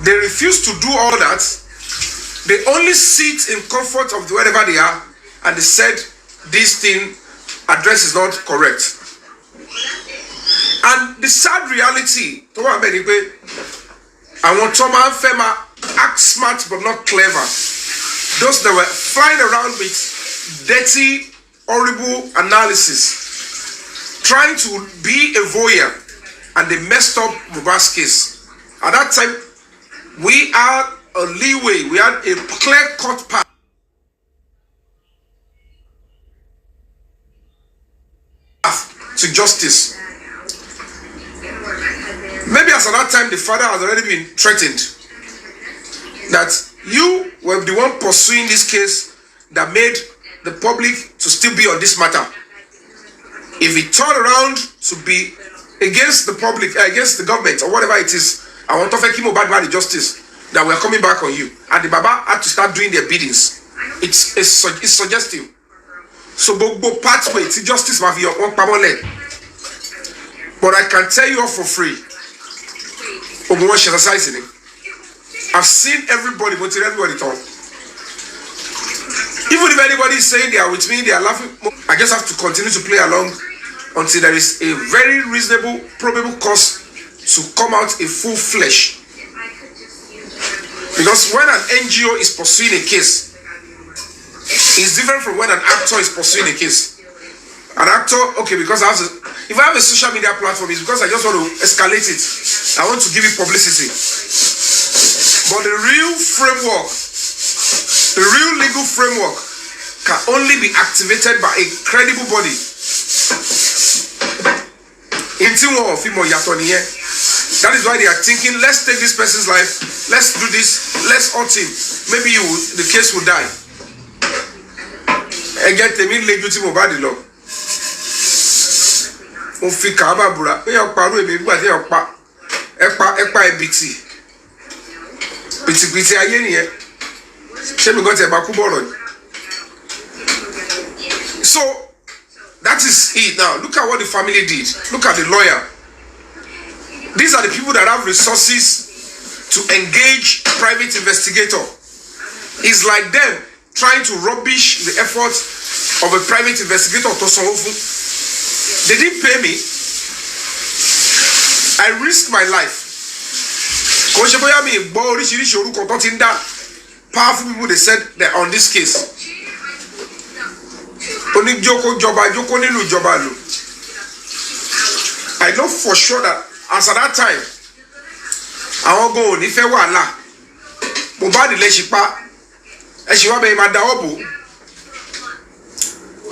They refuse to do all that. They only sit in comfort of wherever they are, and they said this thing address is not correct. And the sad reality, I want Thomas and Fema act smart but not clever. Those that were flying around with dirty, horrible analysis, trying to be a voyeur, and they messed up Mohbad's case. At that time, we had a leeway, we had a clear-cut path to justice. Maybe as at that time, the father has already been threatened that you were the one pursuing this case that made the public to still be on this matter. If he turned around to be against the public, against the government or whatever it is, I want to thank him about the justice that we're coming back on you. And the Baba had to start doing their biddings. It's suggestive. So both pathway to justice might be your own pamole. But I can tell you all for free. I've seen everybody, but everybody talk. Even if anybody is saying they are with me, they are laughing, I just have to continue to play along until there is a very reasonable, probable cause to come out in full flesh. Because when an NGO is pursuing a case, it's different from when an actor is pursuing a case. An actor, okay, because if I have a social media platform, it's because I just want to escalate it. I want to give it publicity. But the real framework, the real legal framework can only be activated by a credible body. That is why they are thinking, let's take this person's life, let's do this, let's hurt him. Maybe the case will die. And get them in legal team about the law. I So that is it. Now look at what the family did. Look at the lawyer. These are the people that have resources to engage private investigator. It's like them trying to rubbish the efforts of a private investigator to solve. They didn't pay me. I risked my life. Powerful people, they said they're on this case. I know for sure that as at that time, I won't go if I were la.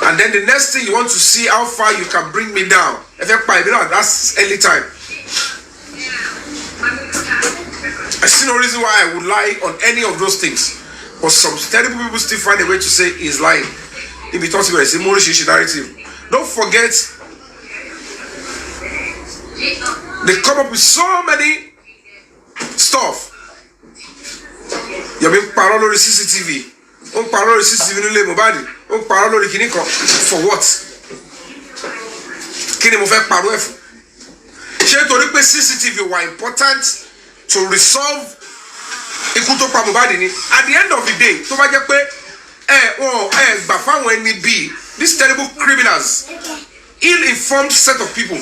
And then the next thing you want to see how far you can bring me down. That's early time. I see no reason why I would lie on any of those things. But some terrible people still find a way to say he's lying. If he talks about a more narrative. Don't forget, they come up with so many stuff. You're being parallel CCTV. On parallel CCTV no label body. On parallel kiniko. For what? Kini mo fẹ́ paro efu. Ṣé torí pé CCTV were important to resolve ikú tó pa Mohbad ni? At the end of the day, tó bá jẹ́ pé gbà fáwọn ẹni bí these terrible criminals, ill-informed set of people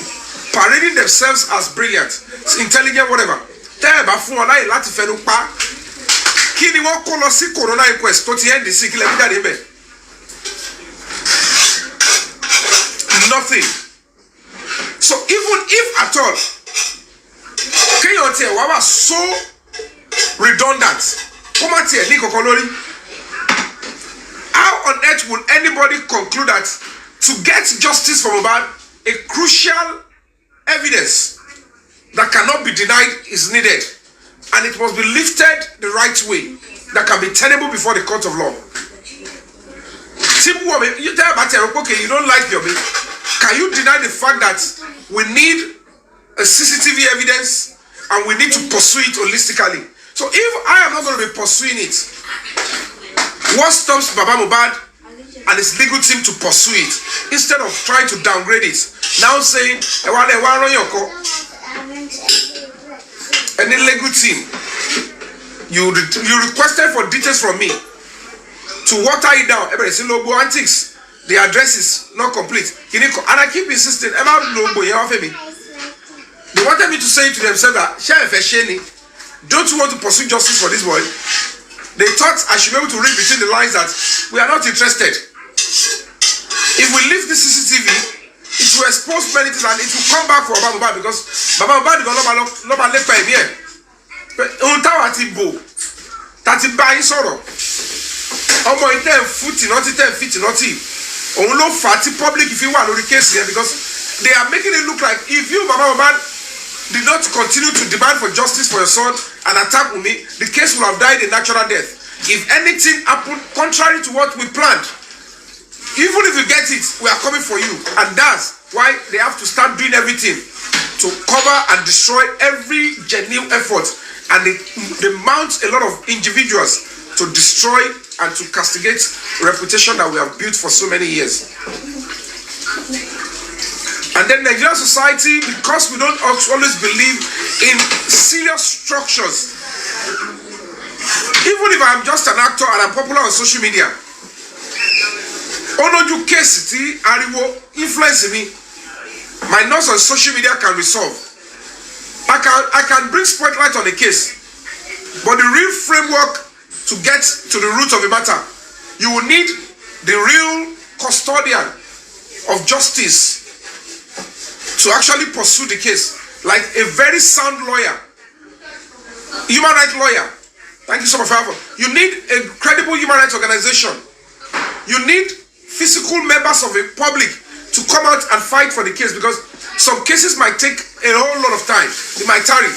parading themselves as brilliant, intelligent, whatever. Tẹ́ ẹ bá fún wọn láyè láti fẹnu pa. Kí ni wọ́n kó lọ sí corona inquest tó ti NDC kílẹ̀ bí jáde bẹ̀? Nothing. So even if at all, kéèyàn tiẹ̀ wá wà so redundant, kó má tiẹ̀ ní kankan lórí. How on earth would anybody conclude that to get justice for Mohbad, a crucial evidence that cannot be denied is needed, and it must be lifted the right way that can be tenable before the court of law? You tell about okay, you don't like Yomi. Can you deny the fact that we need a CCTV evidence and we need to pursue it holistically? So if I am not going to be pursuing it, what stops Baba Mohbad and his legal team to pursue it instead of trying to downgrade it? Now saying, any legal team, You requested for details from me to water it down. Everybody say logo antics. The address is not complete. And I keep insisting. They wanted me to say to themselves that don't you want to pursue justice for this boy? They thought I should be able to read between the lines that we are not interested. If we leave this CCTV, it will expose many things and it will come back for Baba because Baba is not left by here. That's it by sorrow. Ọmọ ìtẹ́ fúti nọ́tì tẹ́ fìtì nọ́tì òun ló fà á tí public fi wà lórí case yẹn because they are making it look like if you Baba did not continue to demand for justice for your son and attack Wunmi, the case will have died a natural death. If anything happened contrary to what we planned, even if you get it, we are coming for you. And that's why they have to start doing everything to cover and destroy every genuine effort. And they mount a lot of individuals to destroy and to castigate reputation that we have built for so many years. And then Nigerian society, because we don't always believe in serious structures, even if I'm just an actor and I'm popular on social media, Onoju case ariwo influence me, my nose on social media can resolve. I can bring spotlight on the case, but the real framework to get to the root of the matter, you will need the real custodian of justice to actually pursue the case, like a very sound lawyer, human rights lawyer. Thank you so much for having. You need a credible human rights organization. You need physical members of the public to come out and fight for the case because some cases might take a whole lot of time. It might tarry.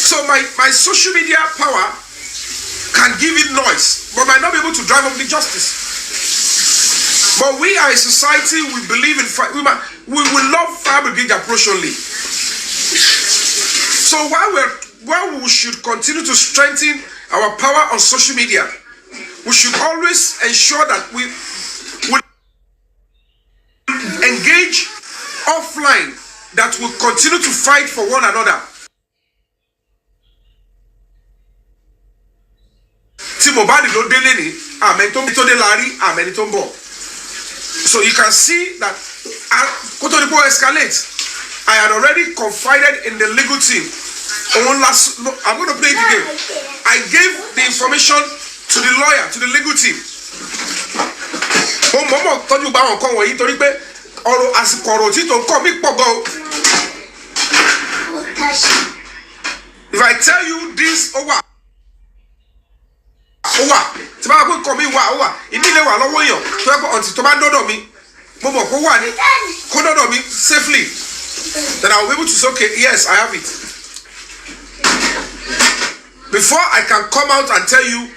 So my social media power can give it noise, but might not be able to drive up the justice. But we are a society, we believe in we love fire brigade approach only. So while we should continue to strengthen our power on social media, we should always ensure that we engage offline, that we continue to fight for one another. So you can see that Kotoripo escalate. I had already confided in the legal team. I'm going to play it again. I gave the information to the lawyer, to the legal team. If I tell you this, safely, then I will be able to say, okay, yes, I have it. Before I can come out and tell you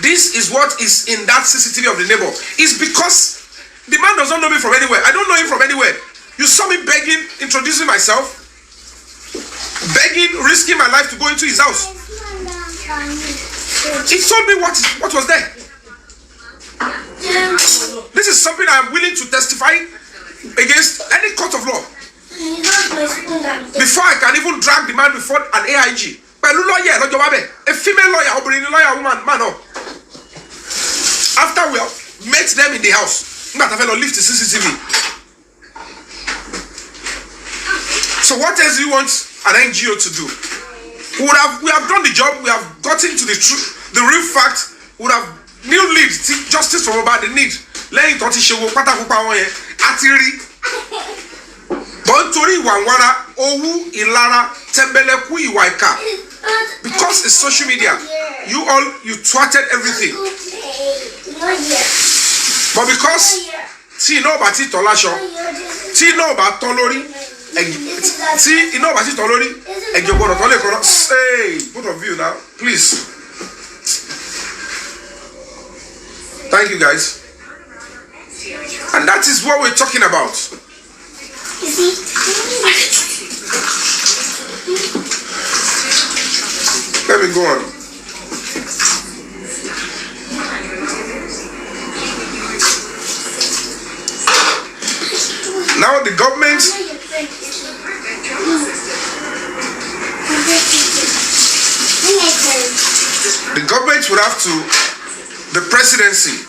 this is what is in that CCTV of the neighbor, it's because the man does not know me from anywhere. I don't know him from anywhere. You saw me begging, introducing myself, begging, risking my life to go into his house. He told me what was there. This is something I am willing to testify against any court of law. Before I can even drag the man before an AIG. A female lawyer, man. After we have met them in the house, lift the CCTV. So what else do you want an NGO to do? We have done the job. We have gotten to the truth, the real fact. We would have new lead, justice from about the need. Lẹ́yìn tó ti ṣe wo pátákópa wọn yẹn, àti rí. But nítorí ìwà ìwara, owú, ìlara, tẹ́mbẹ́lẹ́kú, ìwà ìkà. Because it's social media, you twatted everything. But because tí iná ọba ti tọ́ láṣọ, tí iná ọba tọ́ lórí, tí iná ọba ti tọ́ lórí, ẹ̀jẹ̀ gbọ́dọ̀ tọ́ lè kọ́. Say, both of you now, please. Thank you, guys. And that is what we're talking about. Let me go on. Now the government the government would have to, the presidency,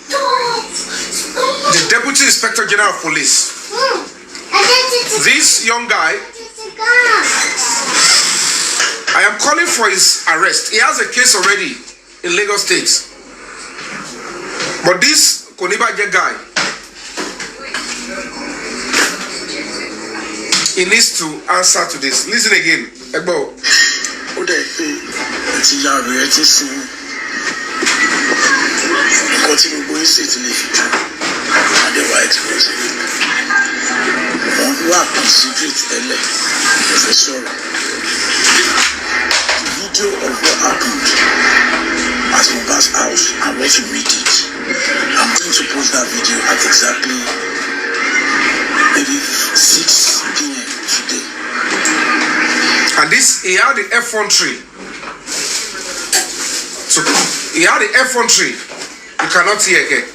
the Deputy Inspector General of Police, this young guy, I am calling for his arrest. He has a case already in Lagos State. But this Konibaje guy, he needs to answer to this. Listen again. Egbo. Video of what happened at Mohbad's house and what you read it. I'm going to post that video at exactly maybe 6 p.m. today. And this, he had the effrontery. So he had the effrontery. You cannot hear again.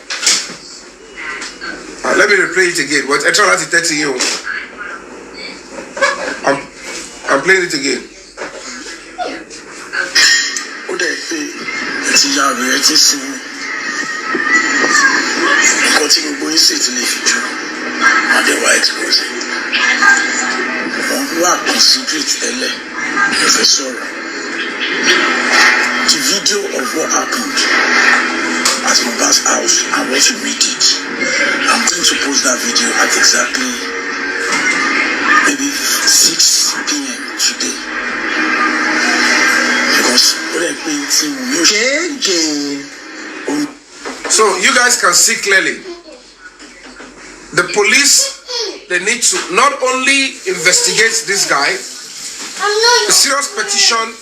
Let me replay it again. But I try to 30 you. I'm playing it again. The video of what happened at Mohbad's house and what you read it. I'm going to post that video at exactly maybe 6 p.m. today. So you guys can see clearly. The police, they need to not only investigate this guy, a serious petition.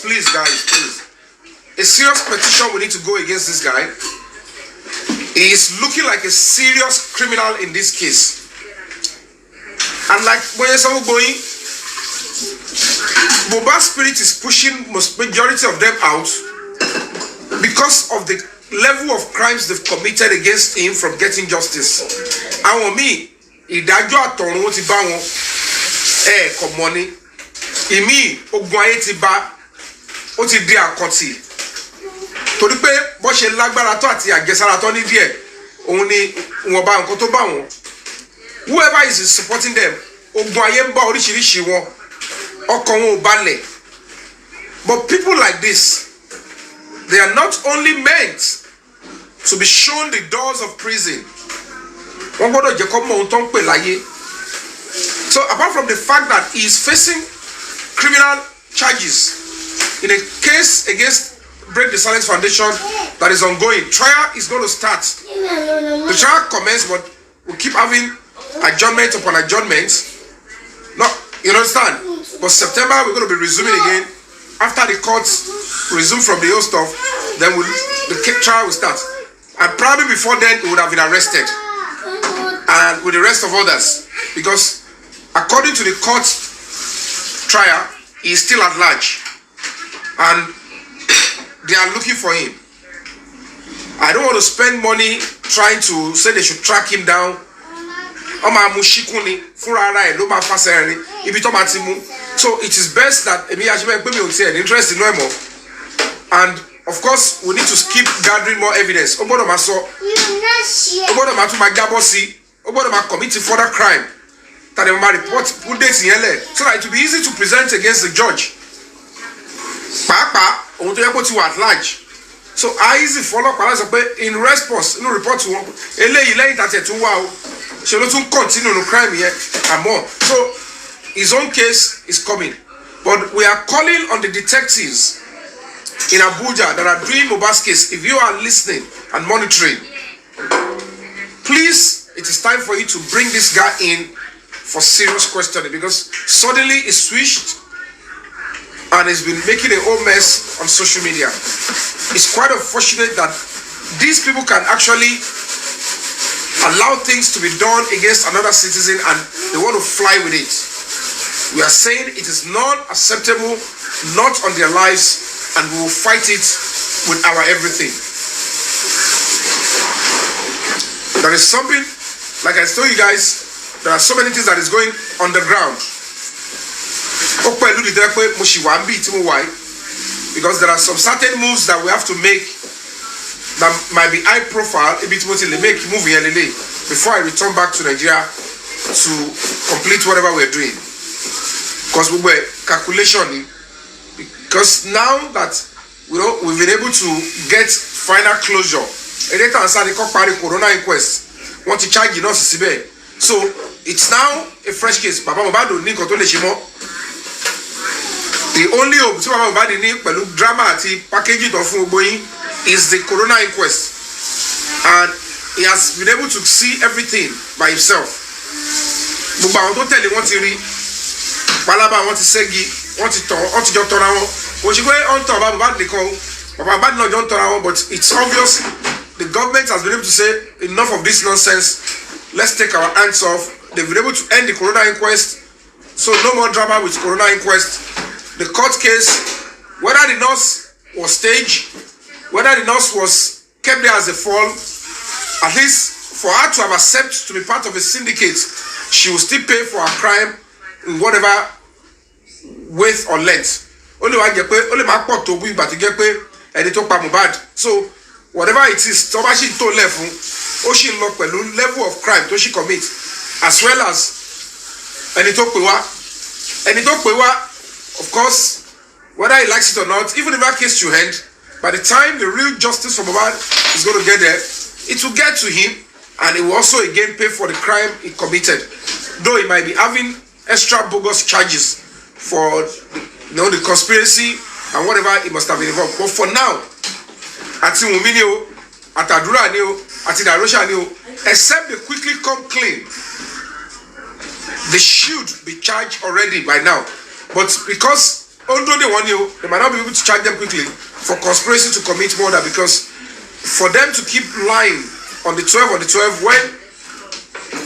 Please guys, please. A serious petition we need to go against this guy. He is looking like a serious criminal in this case. And like when you're going, Mohbad's spirit is pushing majority of them out because of the level of crimes they've committed against him from getting justice. And for me, ìdájọ́ àtọ̀run ó ti bá wọn kò money. Ìmí ogun ayé ti bá ó ti di àkọ́tì. Torí pé bó ṣe lágbára tó àti àjẹsára tó ní díẹ̀ òun ni wọ́n bá nǹkan tó bá wọn. Whoever is supporting them, ogun ayé ń bá oríṣiríṣi wọn. Ọkàn wọn ò balẹ̀. But people like this, they are not only meant to be shown the doors of prison. Wọ́n gbọ́dọ̀ jẹ́ kó mọ ohun tó ń pè láyé. So apart from the fact that he is facing criminal charges in a case against Break the Silence Foundation that is ongoing, trial is going to start. The trial commenced, but we keep having adjournment upon adjournment. No, you understand? But September we're going to be resuming again. After the courts resume from the old stuff, then the trial will start. And probably before then, he would have been arrested. And with the rest of others. Because according to the court trial, he is still at large. And they are looking for him. I don't want to spend money trying to say they should track him down. So it is best that interest in no more. And of course, we need to keep gathering more evidence. Committing further crime. That they might report so that it will be easy to present against the judge. At large. So I easy follow in response, no report to continue no crime here and more. So his own case is coming. But we are calling on the detectives in Abuja that are doing Mohbad's case. If you are listening and monitoring, please, it is time for you to bring this guy in for serious questioning, because suddenly he switched and has been making a whole mess on social media. It's quite unfortunate that these people can actually allow things to be done against another citizen and they want to fly with it. We are saying it is not acceptable, not on their lives, and we will fight it with our everything. There is something, like I told you guys, there are so many things that is going underground. allude there pé mo ṣì wà níbí tí mo wà yìí because there are some certain moves that we have to make that might be high profile ebi tí mo ti lè make move yẹn lélẹ̀ before I return back to Nigeria to complete whatever we're doing because gbogbo calculation ni because now that we've been able to get final closure èdè tàn sáà ní kọ́ parí corona inquest wọ́n ti charge náà sí síbẹ̀ so it's now a fresh case bàbá Mohbad ò ní nǹkan tó lè ṣe mọ́ the only hope tí bàbá Mohbad ní pẹ̀lú drama àti packaging tó fún gbogbo yín is the corona inquest and he has been able to see everything by himself gbogbo àwọn tó tẹ̀lé wọ́n ti rí palaba wọ́n ti ṣẹ́gi wọ́n ti jọ tọ́ra wọn kò sí pé ó ń tọ́ bàbá Mohbad nìkan o bàbá Mohbad náà jọ ń tọ́ra wọn but it's obvious the government has been able to say enough of this nonsense let's take our hands off they've been able to end the corona inquest so no more drama with corona inquest the court case whether the nurse was staged whether the nurse was kept there as a fall at least for her to have accepted to be part of a syndicate she will still pay for her crime in whatever width or length ó lè wá jẹ́ pé ó lè má pọ̀ tó bí ìgbà tó jẹ́ pé ẹni tó pa Mohbad so whatever it is tó bá ṣì tó lẹ̀ fún ó ṣì lọ pẹ̀lú level of crime tó ṣì commit as well as ẹni tó pè wá of course whether he likes it or not even if that case should end by the time the real justice for Mohbad is going to get there it will get to him and he will also again pay for the crime he committed though he might be having extra bogus charges for the conspiracy and whatever he must have been involved but for now àti Wunmi ni o àtàdúrà ni o àti Darosha ni o except they quickly come clean they should be charged already by now but because although they want you they might not be able to charge them quickly for conspiracy to commit murder because for them to keep lying on the 12 when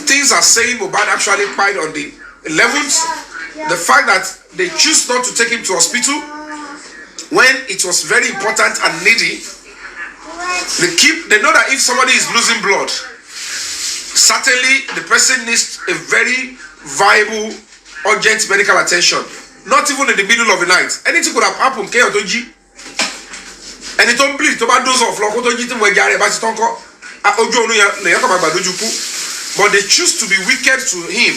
things are saying Mohbad actually died on the 11th the fact that they choose not to take him to hospital when it was very important and needy they know that if somebody is losing blood certainly the person needs a very viable urgent medical attention not even in the middle of the night anything could have happened kéèyàn tó jí ẹni tó ń bleed tó bá dose off lọ kó tó jí tí mo ẹja rẹ̀ bá ti tán kọ́ ojú oorun yẹn lèyàn kọ́ máa gbàdójú kú but they choose to be wicked to him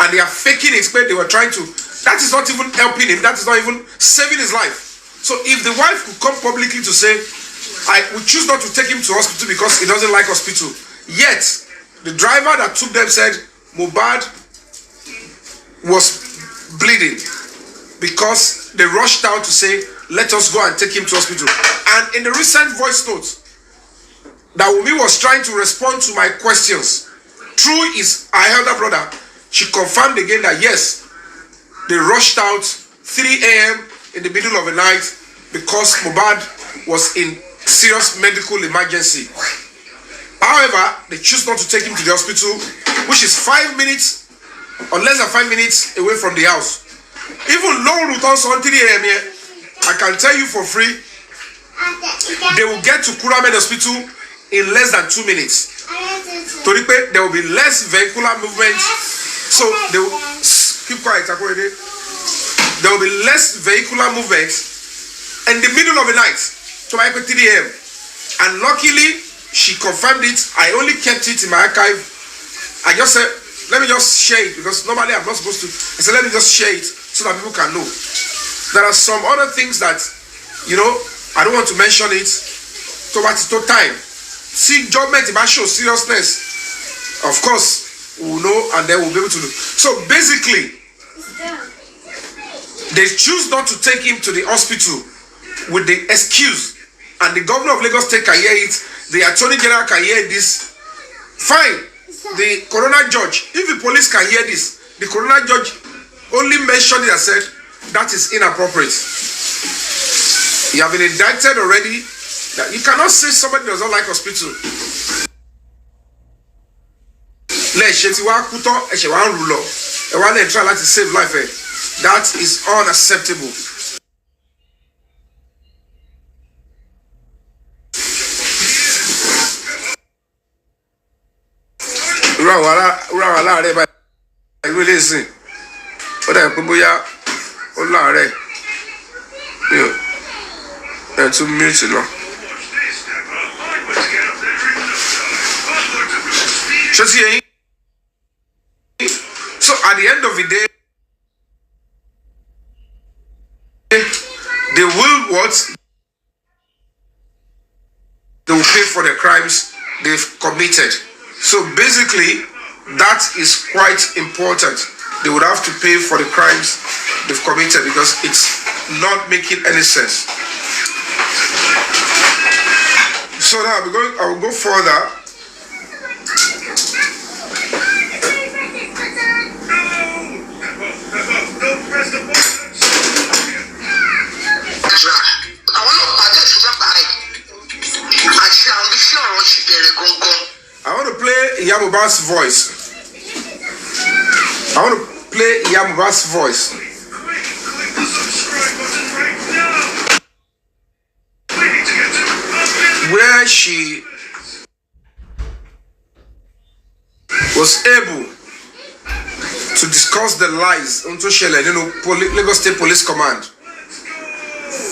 and they are faking it pé they were trying to that is not even helping him that is not even saving his life so if the wife could come publicly to say we choose not to take him to hospital because he doesn't like hospital yet the driver that took them said Mohbad was bleeding because they rushed out to say let us go and take him to hospital and in the recent voice note that Wunmi was trying to respond to my questions through her elder brother she confirmed again that yes they rushed out 3 a.m. in the middle of the night because Mohbad was in serious medical emergency however they choose not to take him to the hospital which is 5 minutes or less than 5 minutes away from the house even long route on 3 a.m. here I can tell you for free they will get to Kuramed hospital in less than 2 minutes torí pé there will be less vehicular movement so they will keep quiet there will be less vehicular movement in the middle of the night to my 3 a.m. and luckily she confirmed it I only kept it in my archive I just said let me just share it because normally I'm not supposed to I said let me just share it so that people can know there are some other things that I don't want to mention it to time see government if I show seriousness of course we'll know and then we'll be able to do so basically they choose not to take him to the hospital with the excuse and the governor of Lagos State can hear it the attorney general can hear this fine the coroner judge if the police can hear this the coroner judge only mentioned it and said that is inappropriate you have been indicted already that you cannot say somebody does not like hospital lẹ́ẹ̀ṣẹ̀ tí wàá kú tán ẹ̀ṣẹ̀ wàá ń rù lọ ẹ̀ wá lẹ́ẹ̀ try láti save life ẹ̀ that is unacceptable. irú àwọn aláàárẹ̀ báyìí irú ilé ìsìn ó dàbí pé bóyá Olare. And to mute it now. So at the end of the day, they will what? They will pay for the crimes they've committed. So basically, that is quite important. They would have to pay for the crimes they've committed because it's not making any sense. So now I will go further. I want to play Yamuba's voice. I want to play Yamuba's voice. Where she was able to discuss the lies on Lagos State Police Command.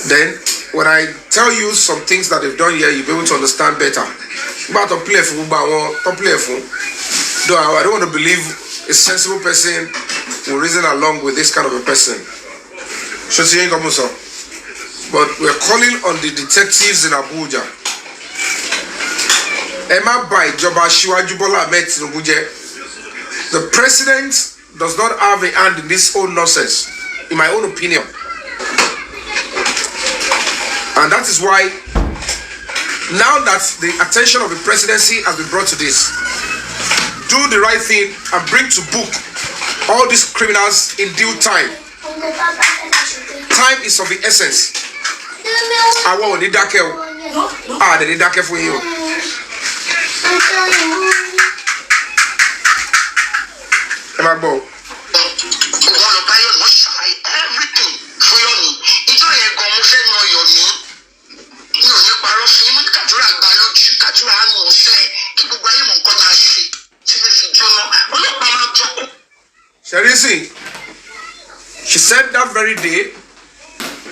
Then, when I tell you some things that they've done here, you'll be able to understand better. But to play for, though I don't want to believe a sensible person will reason along with this kind of a person. But we're calling on the detectives in Abuja. Emma by Joba Shiwajubola met the president does not have a hand in this whole nonsense, in my own opinion. And that is why, now that the attention of the presidency has been brought to this, do the right thing and bring to book all these criminals in due time. Time is of the essence. I want to dake. They dake for you. Everything for Yomi. Seriously, she said that very day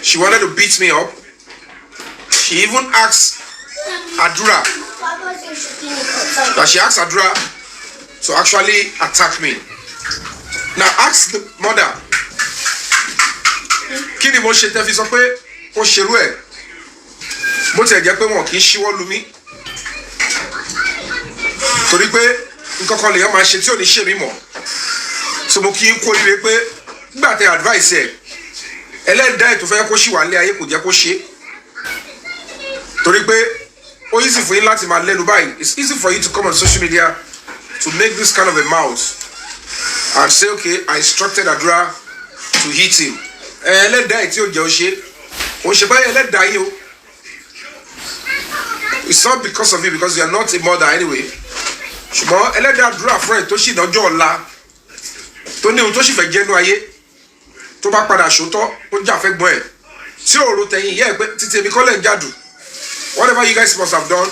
she wanted to beat me up. She even asked Adura that she asked Adura to actually attack me. Now ask the mother. Kini mo ṣe tẹ́ fi sọ pé ó ṣerú ẹ̀ bó tiẹ̀ jẹ́ pé wọn kì í ṣíwọ́ lu mí torí pé nǹkan kan lèèyàn máa ṣe tí ò ní ṣe mí mọ́ so mo kì í kó rire pé nígbà tẹ advice ẹ̀ ẹlẹ́dàá ètò fẹ́ kó ṣì wà nílé ayé kò jẹ́ kó ṣe torí pé ó easy for yín láti máa lẹ́nu báyìí. It's easy for you to come on social media to make this kind of a mouth and say okay, I instructed Adura to hit him. Ẹlẹ́dàá tí ó jẹ́ ó ṣe ó ṣe báyìí ẹlẹ́dàá yìí o. It's not because of you, because you are not a mother anyway. Ṣùgbọ́n ẹlẹ́dàá Adura fún ẹ̀ tó ṣì lọ́jọ́ ọ̀la tó ní ohun tó sì fẹ́ jẹ́nu ayé tó bá padà ṣòótọ́ tó jà fẹ́ gbọ́n ẹ̀ tí òòrùn tẹ̀yìn yẹ́ ẹ̀ pé títí èmi kọ́lẹ̀ ń jádù. Whatever you guys must have done,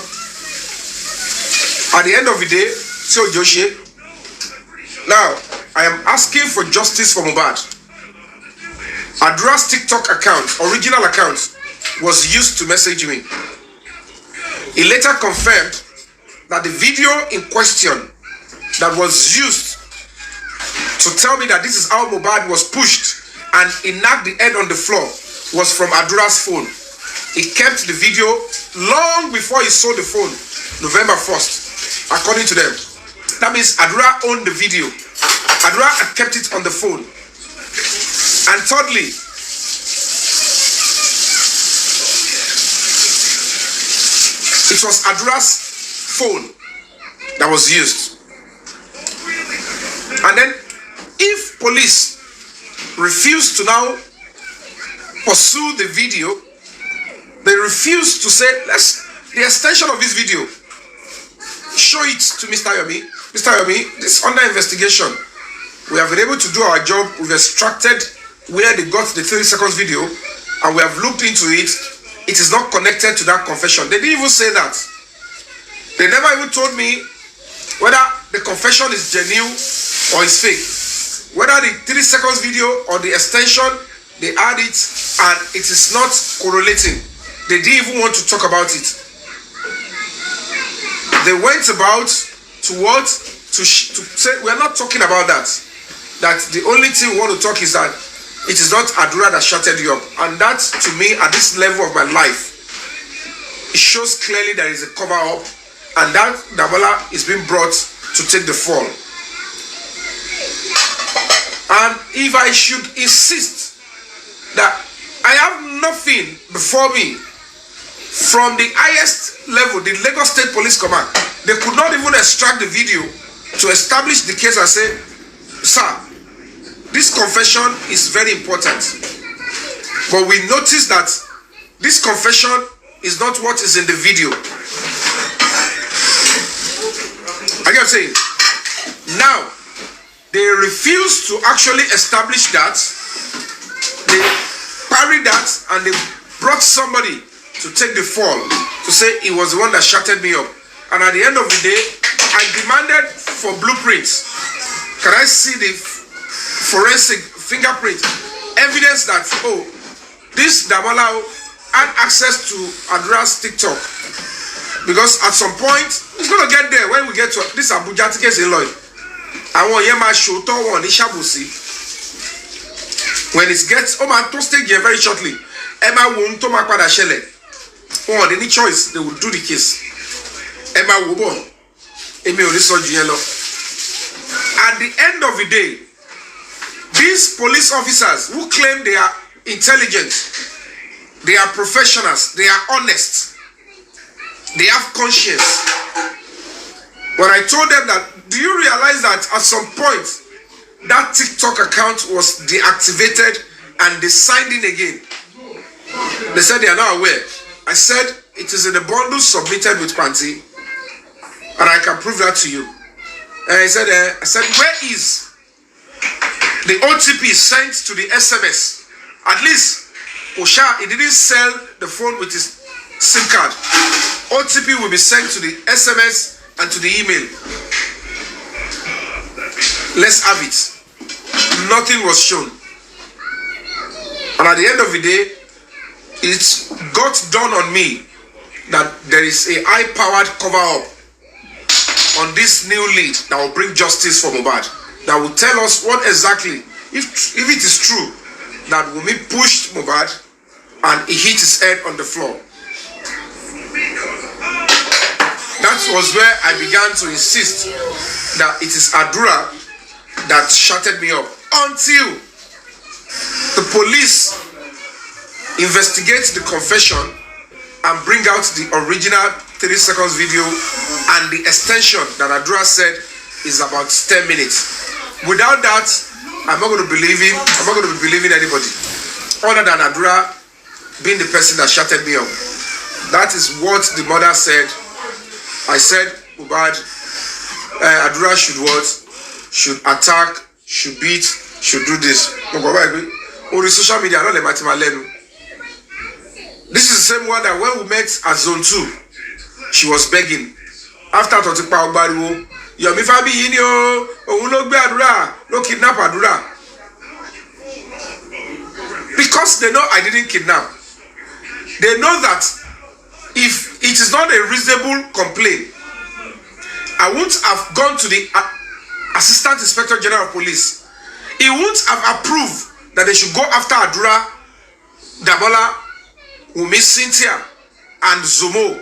at the end of the day, tí ó jẹ́ ó ṣe. Now, I am asking for justice for Mohbad. Adura's TikTok account, original account, was used to message me. He later confirmed that the video in question that was used to tell me that this is how Mohbad was pushed and he knocked the head on the floor was from Adura's phone. He kept the video long before he sold the phone, November 1st, according to them. That means Adura owned the video. Adura had kept it on the phone. And thirdly, it was Adura's phone that was used. And then, if police refuse to now pursue the video, they refuse to say, the extension of this video, show it to Mr. Yomi. Mr. Yomi, it's under investigation. We have been able to do our job. We've extracted where they got the 30 seconds video and we have looked into it. It is not connected to that confession. They didn't even say that. They never even told me whether the confession is genuine or is fake. Whether the 30 seconds video or the extension they had it and it is not correlating. They didn't even want to talk about it. They went about to what? To say, we're not talking about that. That the only thing we want to talk is that it is not Adura that shutted you up. And that, to me, at this level of my life, it shows clearly there is a cover up, and that Damola is being brought to take the fall. And if I should insist that I have nothing before me from the highest level, the Lagos State Police Command, they could not even extract the video to establish the case and say, sir, this confession is very important. But we notice that this confession is not what is in the video. I get what I'm saying? Now, they refuse to actually establish that. They parried that and they brought somebody to take the fall, to say he was the one that shutted me up. And at the end of the day, I demanded for blueprints. Can I see the forensic fingerprint evidence that, oh, this Damola had access to Adura's TikTok? Because at some point, it's going to get there when we get to this Abuja case in Lloyd. I want Yema Shoto one Ishabusi. When it gets, oh man, to stage here very shortly. Emma won't to make pada shele. Oh, any choice, they will do the case. Emma Wubo. Emi Oliso Junior. At the end of the day, these police officers who claim they are intelligent, they are professionals, they are honest, they have conscience. When I told them that, do you realize that at some point that TikTok account was deactivated and they signed in again? They said they are not aware. I said it is in the bundle submitted with Panty, and I can prove that to you. And I said, where is the OTP sent to the SMS? At least Osha, he didn't sell the phone with his SIM card. OTP will be sent to the SMS and to the email. Let's have it. Nothing was shown. And at the end of the day, it got dawned on me that there is a high-powered cover-up on this new lead that will bring justice for Mohbad, that will tell us what exactly, if it is true that Wunmi pushed Mohbad and he hit his head on the floor. That was where I began to insist that it is Adura that shutted me up, until the police investigate the confession and bring out the original 3 seconds video and the extension that Adura said is about 10 minutes. Without that, I'm not going to believe him. I'm not going to be believing anybody other than Adura being the person that shutted me up. That is what the mother said. I said, Mohbad, Adura should what? Should attack, should beat, should do this. On the social media, I don't let my learn. This is the same one that when we met at Zone 2, she was begging. After Totipa Ogbariwo, Yomi Fabiyi ni o, òun ló gbé Adura, ló kidnap Adura. Because they know I didn't kidnap. They know that if it is not a reasonable complaint, I wouldn't have gone to the Assistant Inspector General of Police. He wouldn't have approved that they should go after Adura, Damola, Wunmi, Cynthia, and Zomo,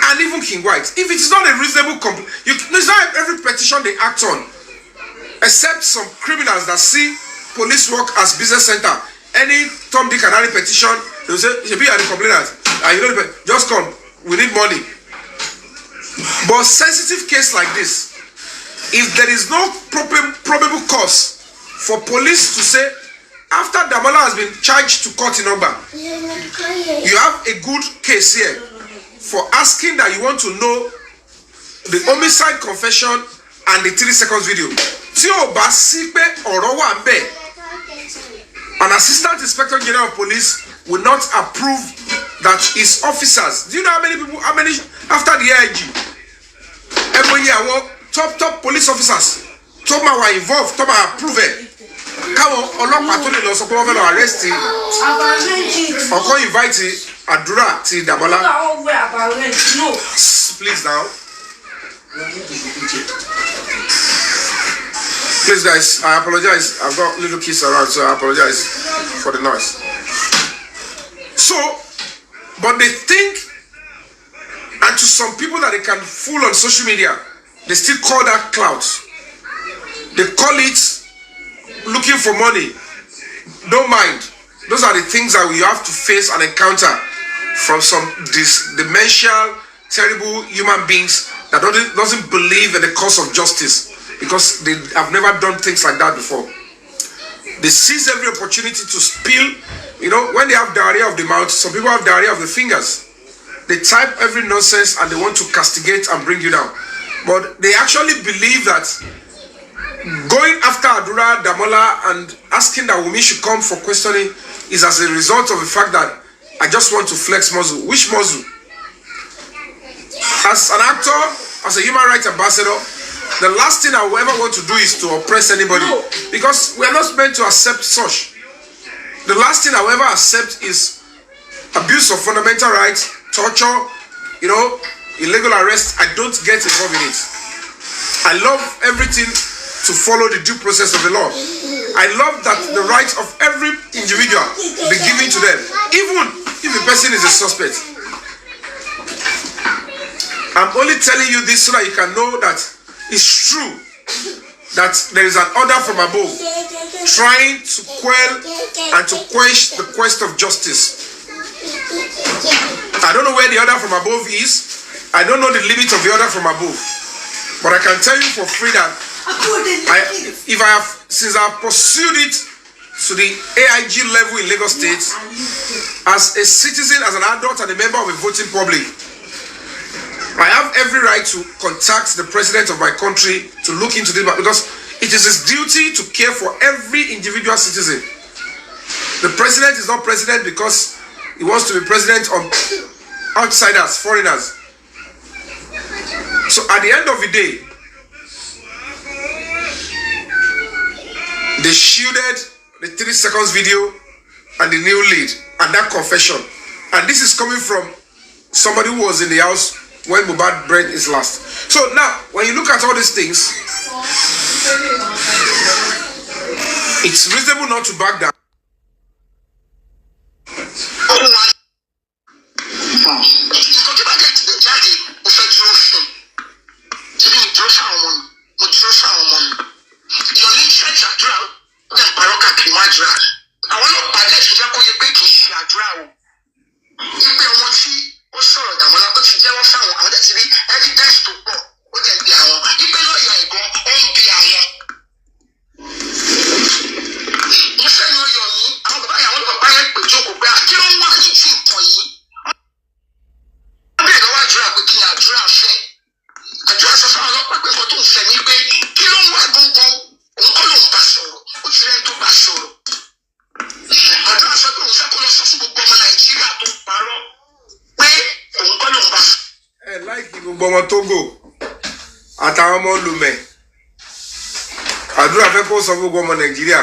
and even King White. If it is not a reasonable complaint, it's not every petition they act on, except some criminals that see police work as business center. Any Tom, Dick, and Harry petition, they will say, you should be at the complainant. You know, just come, we need money. But sensitive case like this, if there is no probable cause for police to say, after Damola has been charged to court in Ogba, you have a good case here for asking that you want to know the homicide confession and the 3 seconds video. Tí o bá sí pé ọ̀rọ̀ wà ńbẹ̀, an Assistant Inspector General of Police will not approve that his officers. Do you know how many after the AIG? Every year, top police officers, top were involved, top approve it. káwọn ọlọ́pàá tó lè lọ sọ pé wọ́n fẹ́ lọ arrest ọkọ invite àdúrà ti Dàmọ́lá. Please now. Please guys, I apologize. I've got little kids around, so I apologize for the noise. So, but they think, and to some people that they can fool on social media, they still call that clout. They call it looking for money. Don't mind. Those are the things that you have to face and encounter from some dementia, terrible human beings that doesn't believe in the cause of justice because they have never done things like that before. They seize every opportunity to spill. You know, when they have diarrhea of the mouth, some people have diarrhea of the fingers. They type every nonsense and they want to castigate and bring you down. But they actually believe that going after Adura Damola and asking that Wunmi should come for questioning is as a result of the fact that I just want to flex muscle. Which muscle? As an actor, as a human rights ambassador, the last thing I will ever want to do is to oppress anybody. Because we are not meant to accept such. The last thing I will ever accept is abuse of fundamental rights, torture, you know, illegal arrest. I don't get involved in it. I love everything to follow the due process of the law. I love that the rights of every individual be given to them, even if the person is a suspect. I'm only telling you this so that you can know that it's true that there is an order from above trying to quell and to quench the quest of justice. I don't know where the order from above is. I don't know the limit of the order from above. But I can tell you for free that since I have pursued it to the AIG level in Lagos State, as a citizen, as an adult and a member of a voting public, I have every right to contact the president of my country to look into this because it is his duty to care for every individual citizen. The president is not president because he wants to be president of outsiders, foreigners. So at the end of the day, they shielded the 3 seconds video and the new lead and that confession. And this is coming from somebody who was in the house when Mohbad breathed his last. So now, when you look at all these things, it's reasonable not to back down. Togo àtàwọn ọmọ Lùmẹ̀ àdúrà fẹ́ kó sọ gbogbo ọmọ Nàìjíríà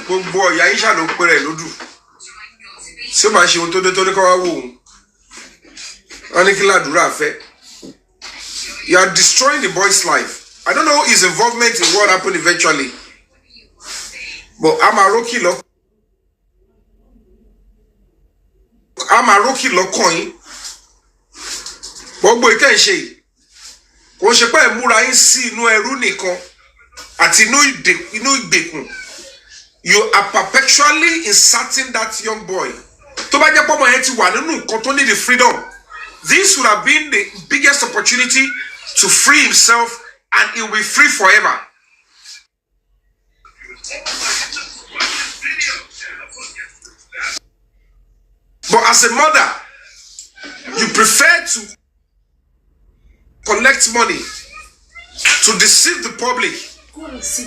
gbogbo ọ̀yà yín ṣàlò pé rẹ̀ lódù tí ó máa ṣe ohun tó dé tó ní kọ́ wá wò wọ́n ní kí ládùúrà fẹ́. You are destroying the boy's life. I don't know his involvement in what happened eventually, but I'm a Rocky lọ́kàn yín. Gbogbo ìtẹ́ ń ṣe yìí kò ṣe pé ìmúra yín sí inú ẹrú nìkan àti inú ìgbèkùn. You are perpetually inserting that young boy. Tó bá jẹ́ pé ọmọ yẹn ti wà nínú nǹkan tó need the freedom, this would have been the biggest opportunity to free himself and he will be free forever. But as a mother, you prefer to collect money, to deceive the public,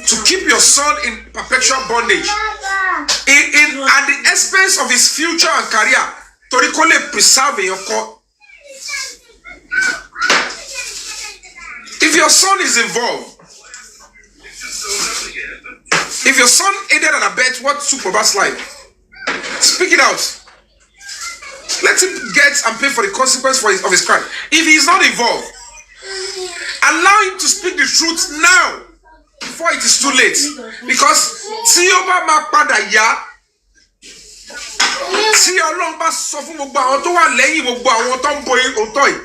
to keep your son in perpetual bondage, at the expense of his future and career, to preserve your court. If your son is involved, If your son aided and abetted what took Mohbad's life, speak it out. Let him get and pay for the consequence of his crime. If he is not involved, allow him to speak the truth now before it is too late. Because tí ó bá máa padà yá, tí Ọlọ́run bá sọ fún gbogbo àwọn tó wà lẹ́yìn gbogbo àwọn tó ń bo òótọ́ yìí,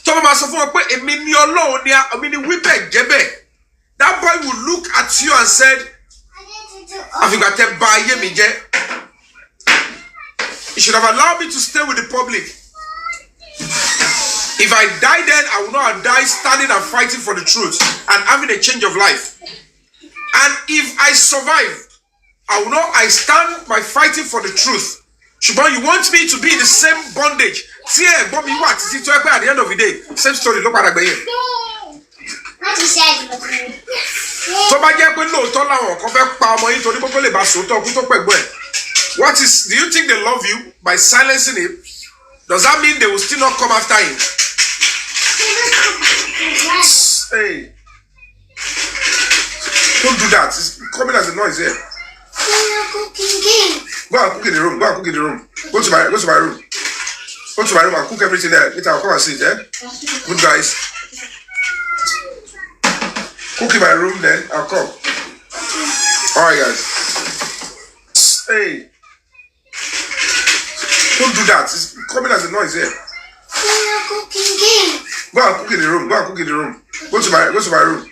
tó bá máa sọ fún wọn pé èmi ni Ọlọ́run ni èmi ni wíbẹ̀ jẹ́bẹ̀, that boy will look at you and said, àfìgbà tẹ́ bà ayé mi jẹ́. You should have allowed me to stay with the public. If I die then, I will not have died standing and fighting for the truth and having a change of life. And if I survive, I will not, I stand by fighting for the truth. Shubon, you want me to be in the same bondage? See, but me what? See, to at the end of the day, same story. Look at that. What you said. So by getting no tolerance, compare power into the people. What is? Do you think they love you by silencing him? Does that mean they will still not come after him? Hey, don't do that. It's coming as a noise here. Go and cook in the room. Go and cook in the room. Go to my room. Go to my room and cook everything there. Later I'll come and see it. Good guys. Cook in my room, then I'll come. All right, guys. Hey. Don't do that. It's coming as a noise here. Go and cook in the room. Go and cook in the room. Go to my room.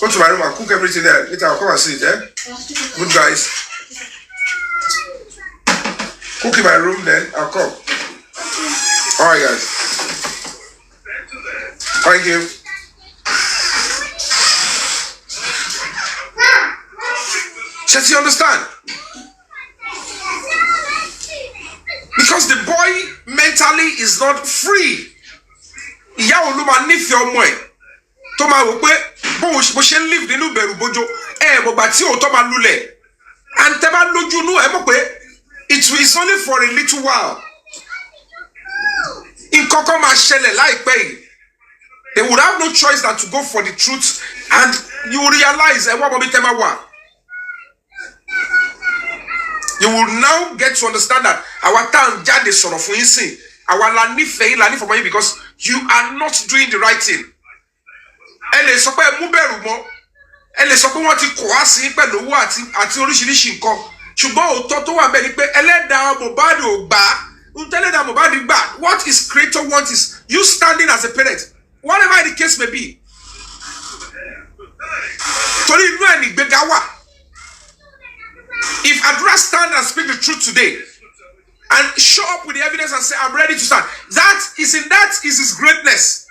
Go to my room and cook everything there. Later I'll come and see it. Good guys. Cook in my room, then I'll come. All right, guys. Thank you. Does you understand? Because the boy mentally is not free. Ìyá olúwa nífẹ̀ẹ́ ọmọ ẹ̀ tó máa wò pé bó ṣe ń live nínú ìbẹ̀rù bójó bọ̀gbà tí òótọ́ máa lulẹ̀ and tẹ́ bá lójú inú ẹ̀ mọ̀ pé it is only for a little while. Nǹkan kan máa ṣẹlẹ̀ láìpẹ́ yìí. They would have no choice than to go for the truth, and you will realize wọ́n mọ̀ bí tẹ́ máa wà. You will now get to understand that our town jáde sọ̀rọ̀ fún yín sìn, àwa la nífẹ̀ẹ́ yín because you are not doing the right thing. Ẹ lè sọ pé mú bẹ̀rù mọ́, ẹ lè sọ pé wọ́n ti kọ̀ wá sí pẹ̀lú owó àti oríṣiríṣi nǹkan, ṣùgbọ́n òótọ́ tó wà bẹ́ẹ̀ ni pé ẹlẹ́dàá Mohbad ò gbà, ẹlẹ́dàá Mohbad gbà. What his creator wants is you standing as a parent, whatever the case may be. Torí inú ẹ̀ nìgbéga wà. If Adra stand and speak the truth today and show up with the evidence and say, I'm ready to stand, that is his greatness.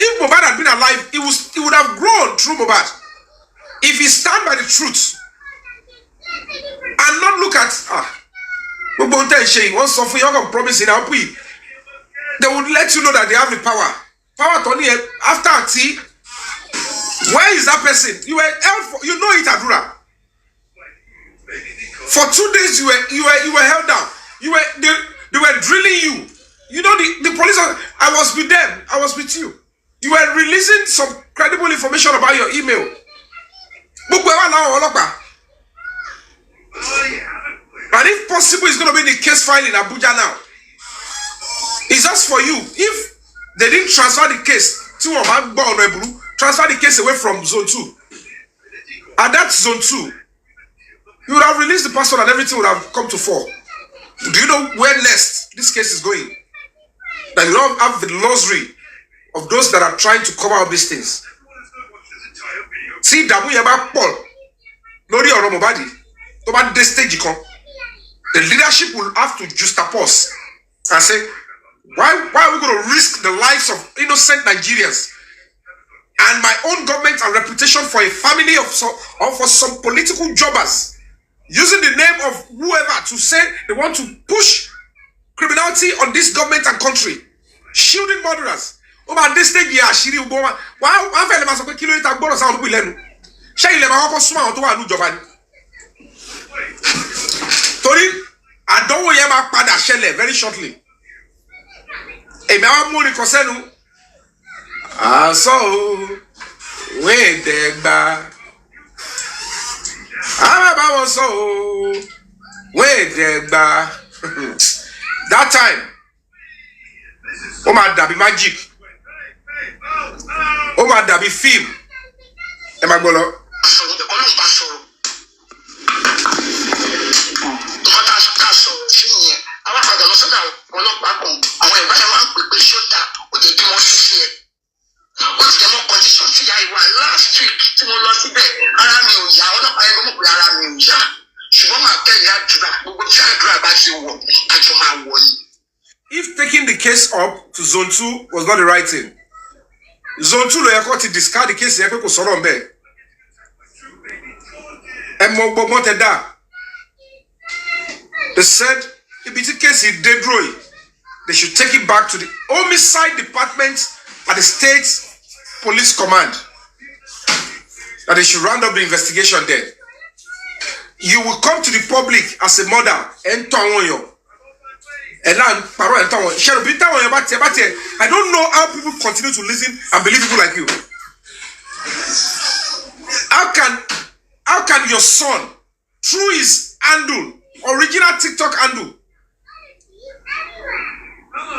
If Mohbad had been alive, he would have grown through Mohbad. If he stand by the truth and not look at they would let you know that they have the power. Power Tony after Auntie. Where is that person? You were held for, you know it, Adura. For 2 days you were held down. They were drilling you. You know the police. I was with them. I was with you. You were releasing some credible information about your email. And if possible, it's going to be in the case file in Abuja now. It's just for you. If they didn't transfer the case to transfer the case away from zone 2. At that zone 2, you would have released the passport and everything would have come to fore. Do you know where next this case is going? That you don't have the glossary of those that are trying to cover up these things. See, Dabu Yaba Paul, Lori or Romobadi, about this stage, the leadership will have to juxtapose and say, why are we going to risk the lives of innocent Nigerians and my own government and reputation for a family or for some political jobbers using the name of whoever to say they want to push criminality on this government and country, shielding murderers? Over this stage, yeah, Shiri Uboma. Why? I'm very much a kilometer. I'm going to sound like Bilenu. Shey le ma koko suma to wa nu joba ni. Torí àdánwò yẹn máa padà ṣẹlẹ̀ very shortly. èmi àwọn múni kọsẹ́nu àṣọ wéèdẹ́gba àwọn bá wọn sọ wéèdẹ́gba that time ó máa dàbí magic ó máa dàbí film ẹ máa gbọ́ lọ. àwọn àgbàdo lọ sọ́dọ̀ àwọn ọlọ́pàá kan àwọn ẹ̀gbá yẹn wá ń pè pé ṣódà ó jẹ́ bí wọ́n ṣiṣẹ́ ẹ̀ ó ti jẹ́ mọ́ condition tí ìyá ìwà last week tí mo lọ síbẹ̀ ara mi ò yá ọlọ́pàá yẹn mọ̀ pé ara mi ò yá ṣùgbọ́n màá tẹ̀lé àdúrà gbogbo tí àdúrà bá ti wọ̀ àjọ máa wọ̀ ni. If taking the case up to zone 2 was not the right thing, zone 2 ló yẹ kó ti discard the case yẹn pé kò sọ̀rọ̀ mbẹ́ ẹ mọ gbọgbọ́n tẹ dá. They said ibi tí case yìí dé dúró yìí they should take it back to the homicide department at the state police command, that they should round up the investigation there. You will come to the public as a mother and tawon and now paro and tawon shall be tawon about I don't know how people continue to listen and believe people like you. How can your son through his handle, original TikTok handle,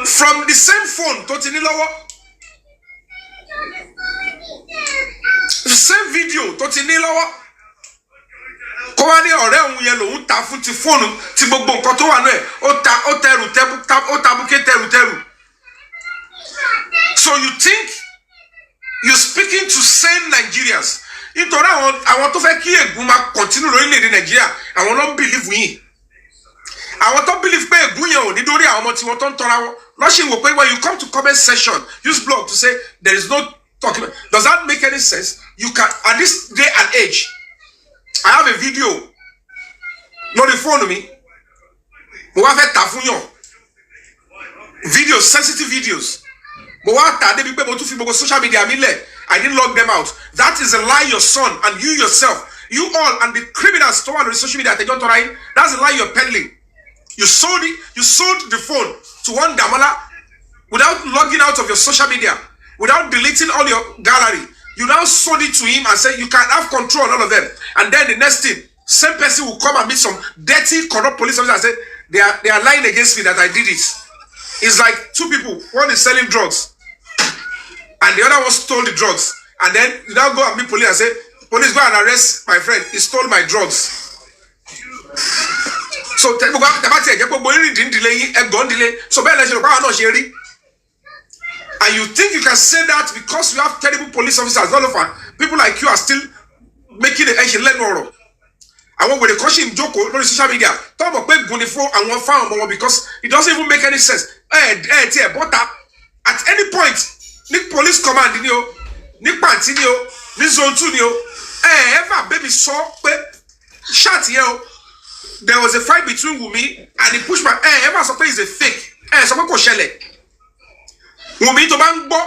from the same phone to Tinilowo, the same video to Tinilowo, kó wá ní ọ̀rẹ́ òun yẹn lòun ta fún ti fóònù tí gbogbo nǹkan tó wà náà ó ta búkẹ́ tẹrù. So you think you're speaking to sane Nigerians? Nítorí àwọn tó fẹ́ kí ègún máa continue lórílẹ̀-èdè Nàìjíríà àwọn ló ń believe yín. Àwọn tó believe pé ègún yẹn ò ní dórí àwọn ọmọ tí wọ́n tó ń tọ́ra wọn lọ́sìn wò pé when you come to comment section use blog to say there is no talking. Does that make any sense? You can, at this day and age, I have a video lórí fóònù mi mo wá fẹ́ tà fún yàn videos, sensitive videos mo wá tà débi pé mo tún fi gbogbo social media mi lẹ̀. I didn't log them out. That is a lie your son and you yourself, you all and the criminals to on the social media don't try. That's a lie you're peddling. You sold it, you sold the phone to one Damola without logging out of your social media, without deleting all your gallery. You now sold it to him and said you can have control on all of them. And then the next thing, same person will come and meet some dirty, corrupt police officer and say they are lying against me that I did it. It's like two people. One is selling drugs, and the other one stole the drugs. And then you now go and meet police and say, police, go and arrest my friend. He stole my drugs. So and you think you can say that because you have terrible police officers all over, people like you are still making the action learn more. I want with the caution joke on social media. Talk about Gunifo and one found more because it doesn't even make any sense. But at any point, Nick police command in you, Nick Pantinio, this zone 2 ever baby saw shot here. There was a fight between Wunmi and he pushed my ever suppose is a fake. Someone go shell it. Wunmi to bang bo